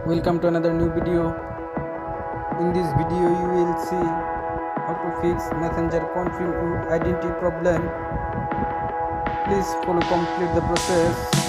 Welcome to another new video. In this video you will see how to fix messenger confirm identity problem. Please follow complete the process.